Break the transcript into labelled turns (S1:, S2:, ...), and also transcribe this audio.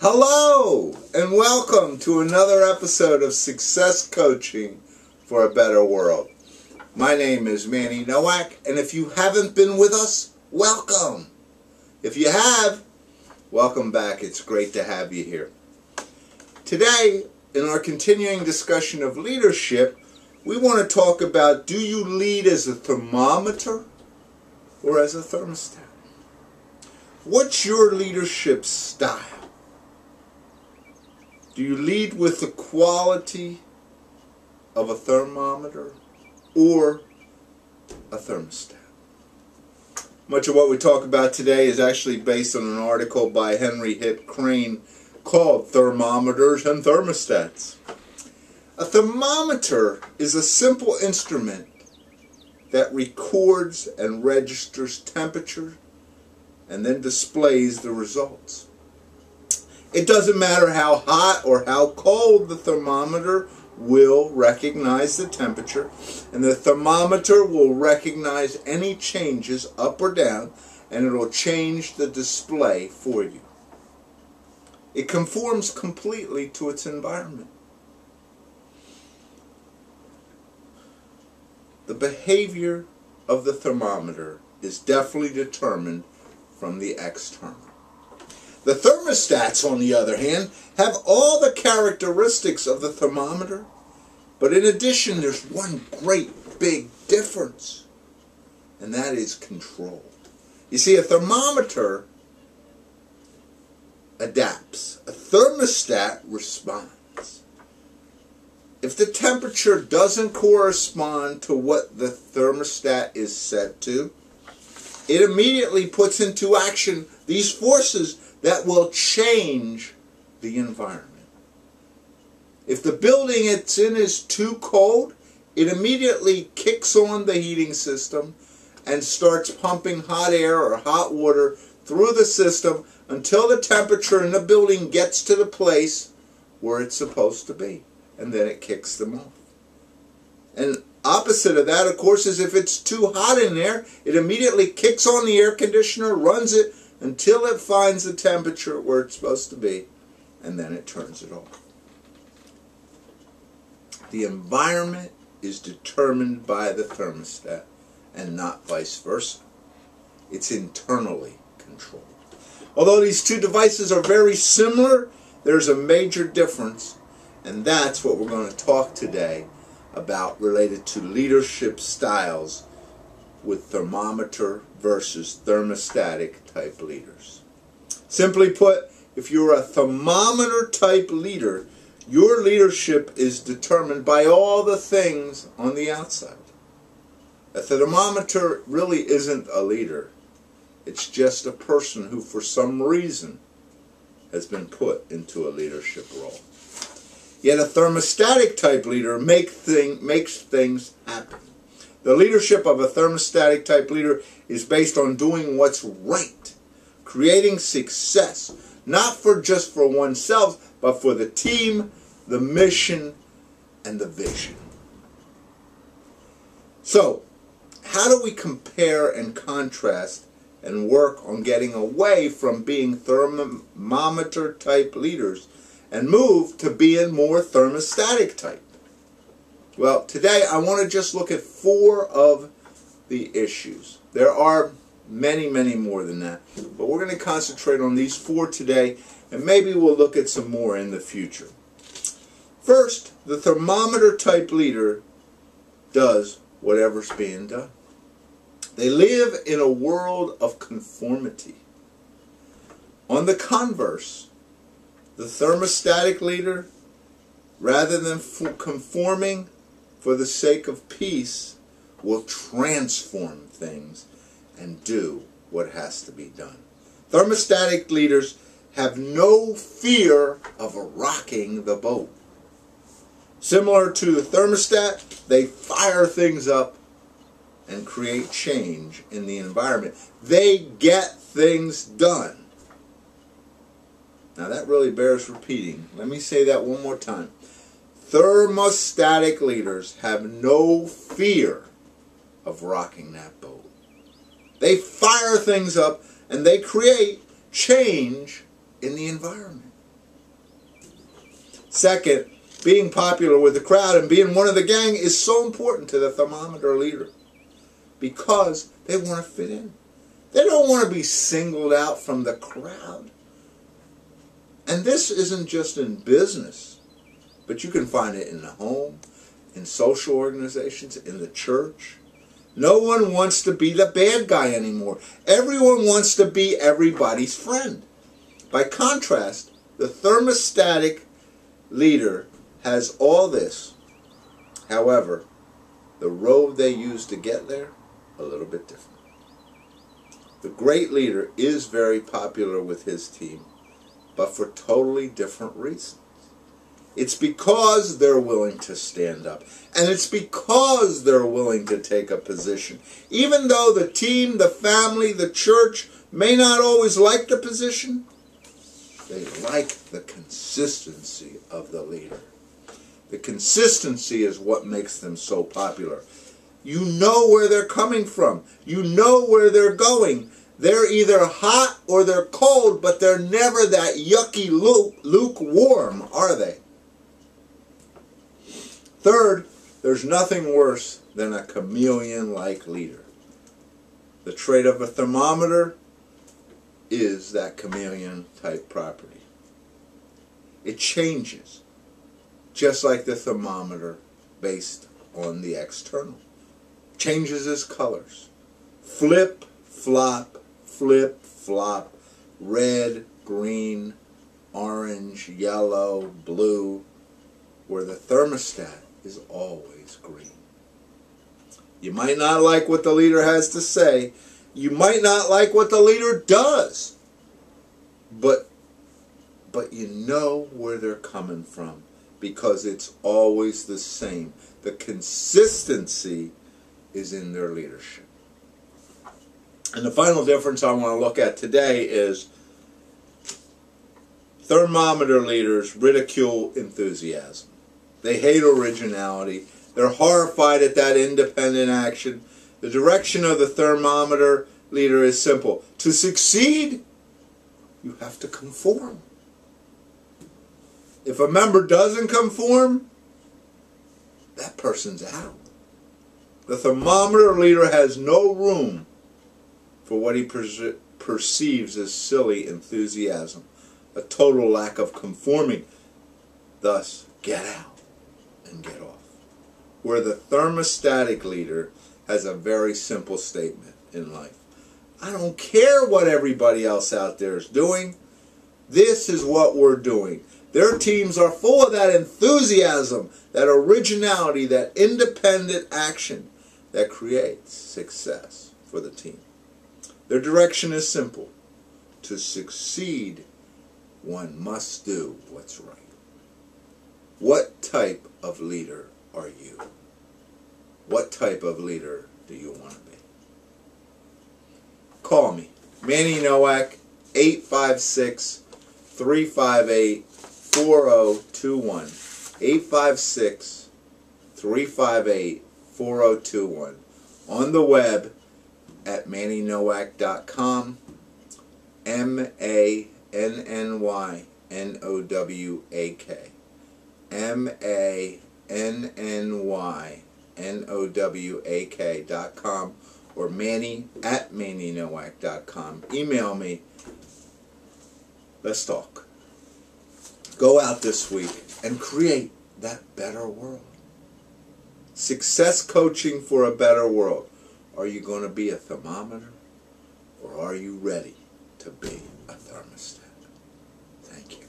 S1: Hello and welcome to another episode of Success Coaching for a Better World. My name is Manny Nowak, and if you haven't been with us, welcome. If you have, welcome back. It's great to have you here. Today, in our continuing discussion of leadership, we want to talk about, do you lead as a thermometer or as a thermostat? What's your leadership style? Do you lead with the quality of a thermometer or a thermostat? Much of what we talk about today is actually based on an article by Henry Hitt Cranes called Thermometers and Thermostats. A thermometer is a simple instrument that records and registers temperature and then displays the results. It doesn't matter how hot or how cold the thermometer will recognize the temperature, and the thermometer will recognize any changes up or down, and it will change the display for you. It conforms completely to its environment. The behavior of the thermometer is definitely determined from the external. The thermostats, on the other hand, have all the characteristics of the thermometer, but in addition, there's one great big difference, and that is control. You see, a thermometer adapts. A thermostat responds. If the temperature doesn't correspond to what the thermostat is set to, it immediately puts into action these forces that will change the environment. If the building it's in is too cold, it immediately kicks on the heating system and starts pumping hot air or hot water through the system until the temperature in the building gets to the place where it's supposed to be. And then it kicks them off. And opposite of that, of course, is if it's too hot in there, it immediately kicks on the air conditioner, runs it until it finds the temperature where it's supposed to be, and then it turns it off. The environment is determined by the thermostat and not vice versa. It's internally controlled. Although these two devices are very similar, there's a major difference, and that's what we're going to talk today about, related to leadership styles with thermometer versus thermostatic type leaders. Simply put, if you're a thermometer type leader, your leadership is determined by all the things on the outside. A thermometer really isn't a leader. It's just a person who, for some reason, has been put into a leadership role. Yet a thermostatic type leader makes things happen. The leadership of a thermostatic type leader is based on doing what's right, creating success, not just for oneself, but for the team, the mission, and the vision. So, how do we compare and contrast and work on getting away from being thermometer type leaders and move to being more thermostatic type? Well, today I want to just look at 4 of the issues. There are many, many more than that, but we're going to concentrate on these 4 today, and maybe we'll look at some more in the future. First, the thermometer type leader does whatever's being done. They live in a world of conformity. On the converse, the thermostatic leader, rather than conforming for the sake of peace, will transform things and do what has to be done. Thermostatic leaders have no fear of rocking the boat. Similar to the thermostat, they fire things up and create change in the environment. They get things done. Now that really bears repeating. Let me say that one more time. Thermostatic leaders have no fear of rocking that boat. They fire things up and they create change in the environment. Second, being popular with the crowd and being one of the gang is so important to the thermometer leader because they want to fit in. They don't want to be singled out from the crowd. And this isn't just in business, but you can find it in the home, in social organizations, in the church. No one wants to be the bad guy anymore. Everyone wants to be everybody's friend. By contrast, the thermostatic leader has all this. However, the road they use to get there, a little bit different. The great leader is very popular with his team, but for totally different reasons. It's because they're willing to stand up. And it's because they're willing to take a position. Even though the team, the family, the church may not always like the position, they like the consistency of the leader. The consistency is what makes them so popular. You know where they're coming from. You know where they're going. They're either hot or they're cold, but they're never that yucky lukewarm, are they? Third, there's nothing worse than a chameleon-like leader. The trait of a thermometer is that chameleon-type property. It changes, just like the thermometer based on the external. Changes its colors. Flip, flop, red, green, orange, yellow, blue, where the thermostat is always green. You might not like what the leader has to say. You might not like what the leader does. But you know where they're coming from because it's always the same. The consistency is in their leadership. And the final difference I want to look at today is thermometer leaders ridicule enthusiasm. They hate originality. They're horrified at that independent action. The direction of the thermometer leader is simple. To succeed, you have to conform. If a member doesn't conform, that person's out. The thermometer leader has no room for what he perceives as silly enthusiasm, a total lack of conforming. Thus, get out and get off. Where the thermostatic leader has a very simple statement in life. I don't care what everybody else out there is doing. This is what we're doing. Their teams are full of that enthusiasm, that originality, that independent action that creates success for the team. Their direction is simple. To succeed, one must do what's right. What type of leader are you? What type of leader do you want to be? Call me. Manny Nowak, 856-358-4021. 856-358-4021. On the web at mannynowak.com. MANNYNOWAK. MANNYNOWAK.com or Manny@mannynowak.com. Email me. Let's talk. Go out this week and create that better world. Success coaching for a better world. Are you going to be a thermometer or are you ready to be a thermostat? Thank you.